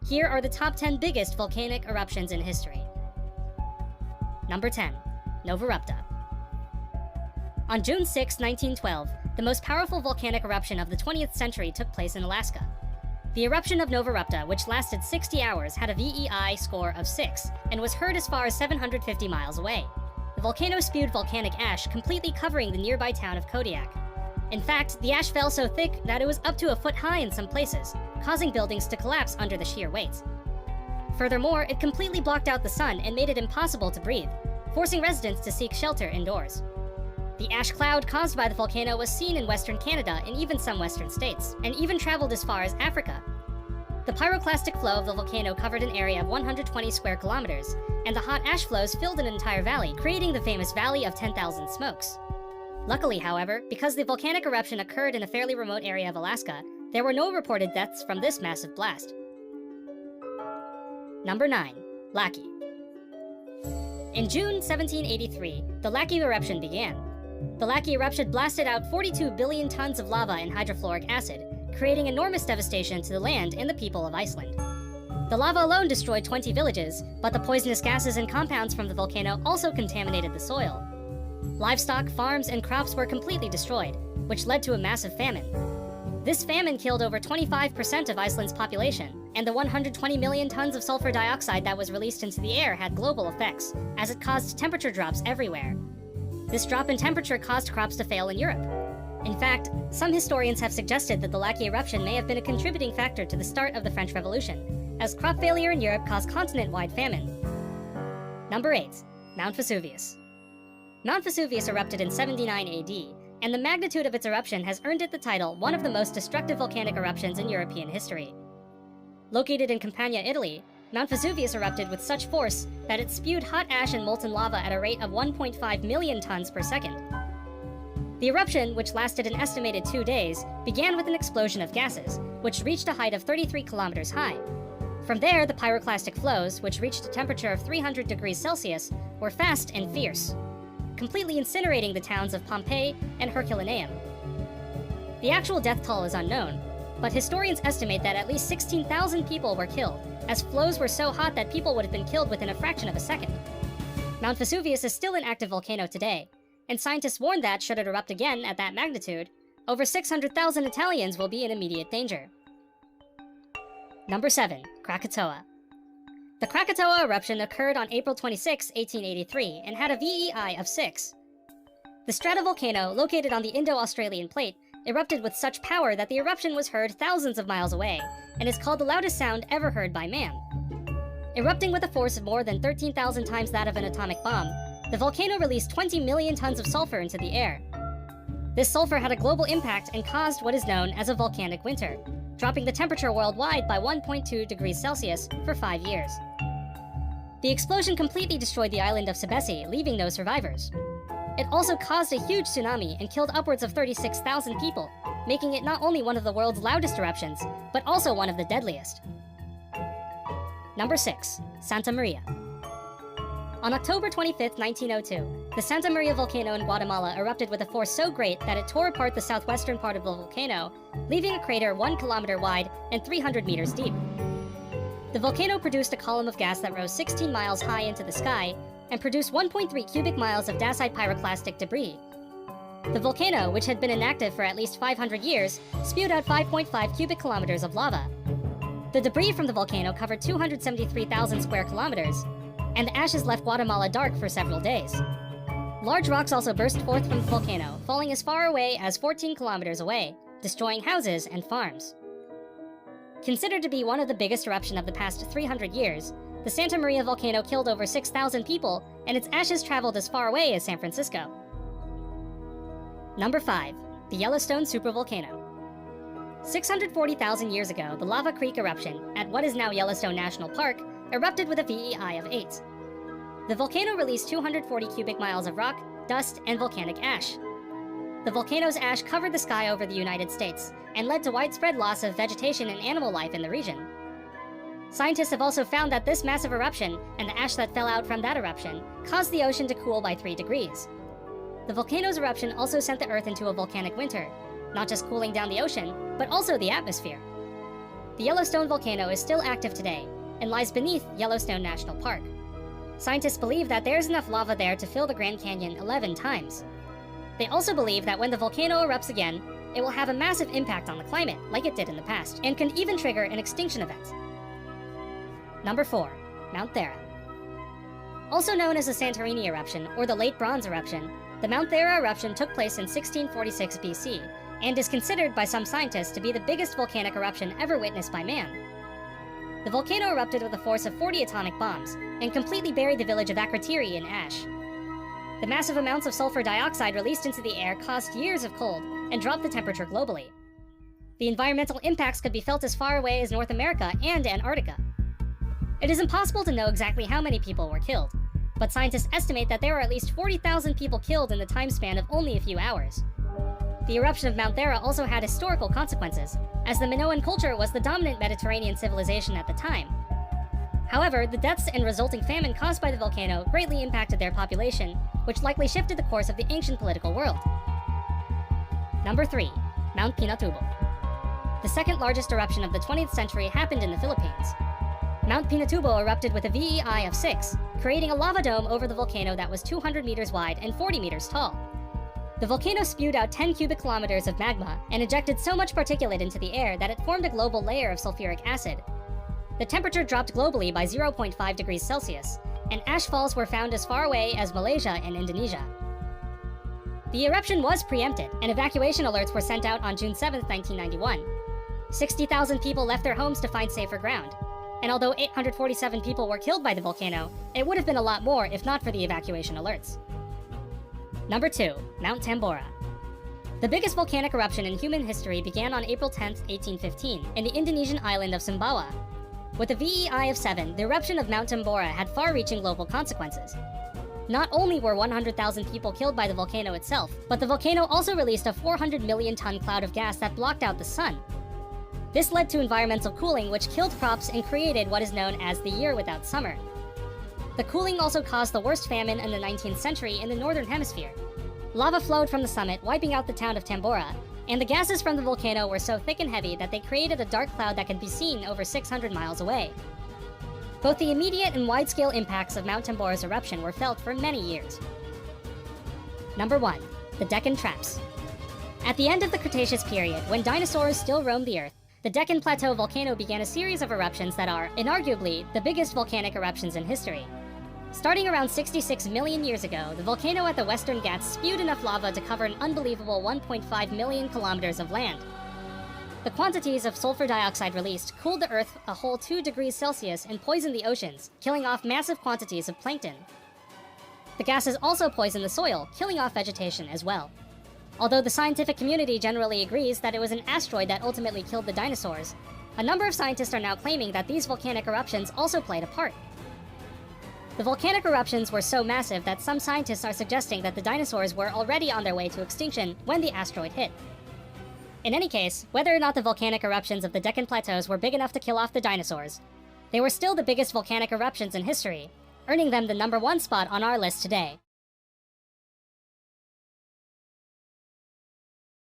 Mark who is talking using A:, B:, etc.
A: Here are the top 10 biggest volcanic eruptions in history. Number 10. Novarupta. On June 6, 1912, the most powerful volcanic eruption of the 20th century took place in Alaska. The eruption of Novarupta, which lasted 60 hours, had a VEI score of 6 and was heard as far as 750 miles away. The volcano spewed volcanic ash, completely covering the nearby town of Kodiak. In fact, the ash fell so thick that it was up to a foot high in some places, causing buildings to collapse under the sheer weight. Furthermore, it completely blocked out the sun and made it impossible to breathe, forcing residents to seek shelter indoors. The ash cloud caused by the volcano was seen in western Canada and even some western states, and even traveled as far as Africa. The pyroclastic flow of the volcano covered an area of 120 square kilometers, and the hot ash flows filled an entire valley, creating the famous Valley of 10,000 Smokes. Luckily, however, because the volcanic eruption occurred in a fairly remote area of Alaska, there were no reported deaths from this massive blast. Number 9. Laki. In June 1783, the Laki eruption began. The Laki eruption blasted out 42 billion tons of lava and hydrofluoric acid, creating enormous devastation to the land and the people of Iceland. The lava alone destroyed 20 villages, but the poisonous gases and compounds from the volcano also contaminated the soil. Livestock, farms, and crops were completely destroyed, which led to a massive famine. This famine killed over 25% of Iceland's population, and the 120 million tons of sulfur dioxide that was released into the air had global effects, as it caused temperature drops everywhere. This drop in temperature caused crops to fail in Europe. In fact, some historians have suggested that the Laki eruption may have been a contributing factor to the start of the French Revolution, as crop failure in Europe caused continent-wide famine. Number 8. Mount Vesuvius. Mount Vesuvius erupted in 79 AD, and the magnitude of its eruption has earned it the title one of the most destructive volcanic eruptions in European history. Located in Campania, Italy, Mount Vesuvius erupted with such force that it spewed hot ash and molten lava at a rate of 1.5 million tons per second. The eruption, which lasted an estimated 2 days, began with an explosion of gases, which reached a height of 33 kilometers high. From there, the pyroclastic flows, which reached a temperature of 300 degrees Celsius, were fast and fierce, completely incinerating the towns of Pompeii and Herculaneum. The actual death toll is unknown, but historians estimate that at least 16,000 people were killed, as flows were so hot that people would have been killed within a fraction of a second. Mount Vesuvius is still an active volcano today, and scientists warn that, should it erupt again at that magnitude, over 600,000 Italians will be in immediate danger. Number 7. Krakatoa. The Krakatoa eruption occurred on April 26, 1883, and had a VEI of 6. The stratovolcano, located on the Indo-Australian plate, erupted with such power that the eruption was heard thousands of miles away, and is called the loudest sound ever heard by man. Erupting with a force of more than 13,000 times that of an atomic bomb, the volcano released 20 million tons of sulfur into the air. This sulfur had a global impact and caused what is known as a volcanic winter, dropping the temperature worldwide by 1.2 degrees Celsius for 5 years. The explosion completely destroyed the island of Sebesi, leaving no survivors. It also caused a huge tsunami and killed upwards of 36,000 people, making it not only one of the world's loudest eruptions, but also one of the deadliest. Number 6. Santa Maria. On October 25, 1902, the Santa Maria volcano in Guatemala erupted with a force so great that it tore apart the southwestern part of the volcano, leaving a crater 1 kilometer wide and 300 meters deep. The volcano produced a column of gas that rose 16 miles high into the sky and produced 1.3 cubic miles of dacite pyroclastic debris. The volcano, which had been inactive for at least 500 years, spewed out 5.5 cubic kilometers of lava. The debris from the volcano covered 273,000 square kilometers, and the ashes left Guatemala dark for several days. Large rocks also burst forth from the volcano, falling as far away as 14 kilometers away, destroying houses and farms. Considered to be one of the biggest eruptions of the past 300 years, the Santa Maria volcano killed over 6,000 people, and its ashes traveled as far away as San Francisco. Number 5. The Yellowstone supervolcano. 640,000 years ago, the Lava Creek eruption, at what is now Yellowstone National Park, erupted with a VEI of 8. The volcano released 240 cubic miles of rock, dust, and volcanic ash. The volcano's ash covered the sky over the United States and led to widespread loss of vegetation and animal life in the region. Scientists have also found that this massive eruption and the ash that fell out from that eruption caused the ocean to cool by 3 degrees. The volcano's eruption also sent the Earth into a volcanic winter, not just cooling down the ocean, but also the atmosphere. the Yellowstone volcano is still active today and lies beneath Yellowstone National Park. Scientists believe that there's enough lava there to fill the Grand Canyon 11 times. They also believe that when the volcano erupts again, it will have a massive impact on the climate, like it did in the past, and can even trigger an extinction event. Number 4. Mount Thera. Also known as the Santorini eruption or the Late Bronze eruption, the Mount Thera eruption took place in 1646 BC and is considered by some scientists to be the biggest volcanic eruption ever witnessed by man. The volcano erupted with a force of 40 atomic bombs and completely buried the village of Akrotiri in ash. The massive amounts of sulfur dioxide released into the air caused years of cold and dropped the temperature globally. The environmental impacts could be felt as far away as North America and Antarctica. It is impossible to know exactly how many people were killed, but scientists estimate that there were at least 40,000 people killed in the time span of only a few hours. The eruption of Mount Thera also had historical consequences, as the Minoan culture was the dominant Mediterranean civilization at the time. However, the deaths and resulting famine caused by the volcano greatly impacted their population, which likely shifted the course of the ancient political world. Number 3. Mount Pinatubo. The second largest eruption of the 20th century happened in the Philippines. Mount Pinatubo erupted with a VEI of 6, creating a lava dome over the volcano that was 200 meters wide and 40 meters tall. The volcano spewed out 10 cubic kilometers of magma and ejected so much particulate into the air that it formed a global layer of sulfuric acid. The temperature dropped globally by 0.5 degrees Celsius, and ash falls were found as far away as Malaysia and Indonesia. The eruption was preempted, and evacuation alerts were sent out on June 7, 1991. 60,000 people left their homes to find safer ground. And although 847 people were killed by the volcano, it would have been a lot more if not for the evacuation alerts. Number 2. Mount Tambora. The biggest volcanic eruption in human history began on April 10, 1815, in the Indonesian island of Sumbawa. With a VEI of 7, the eruption of Mount Tambora had far-reaching global consequences. Not only were 100,000 people killed by the volcano itself, but the volcano also released a 400 million ton cloud of gas that blocked out the sun. This led to environmental cooling, which killed crops and created what is known as the year without summer. The cooling also caused the worst famine in the 19th century in the northern hemisphere. Lava flowed from the summit, wiping out the town of Tambora, and the gases from the volcano were so thick and heavy that they created a dark cloud that could be seen over 600 miles away. Both the immediate and wide-scale impacts of Mount Tambora's eruption were felt for many years. Number 1. The Deccan Traps. At the end of the Cretaceous period, when dinosaurs still roamed the Earth, the Deccan Plateau volcano began a series of eruptions that are, inarguably, the biggest volcanic eruptions in history. Starting around 66 million years ago, the volcano at the Western Ghats spewed enough lava to cover an unbelievable 1.5 million kilometers of land. The quantities of sulfur dioxide released cooled the Earth a whole 2 degrees Celsius and poisoned the oceans, killing off massive quantities of plankton. The gases also poisoned the soil, killing off vegetation as well. Although the scientific community generally agrees that it was an asteroid that ultimately killed the dinosaurs, a number of scientists are now claiming that these volcanic eruptions also played a part. The volcanic eruptions were so massive that some scientists are suggesting that the dinosaurs were already on their way to extinction when the asteroid hit. In any case, whether or not the volcanic eruptions of the Deccan Plateaus were big enough to kill off the dinosaurs, they were still the biggest volcanic eruptions in history, earning them the number 1 spot on our list today.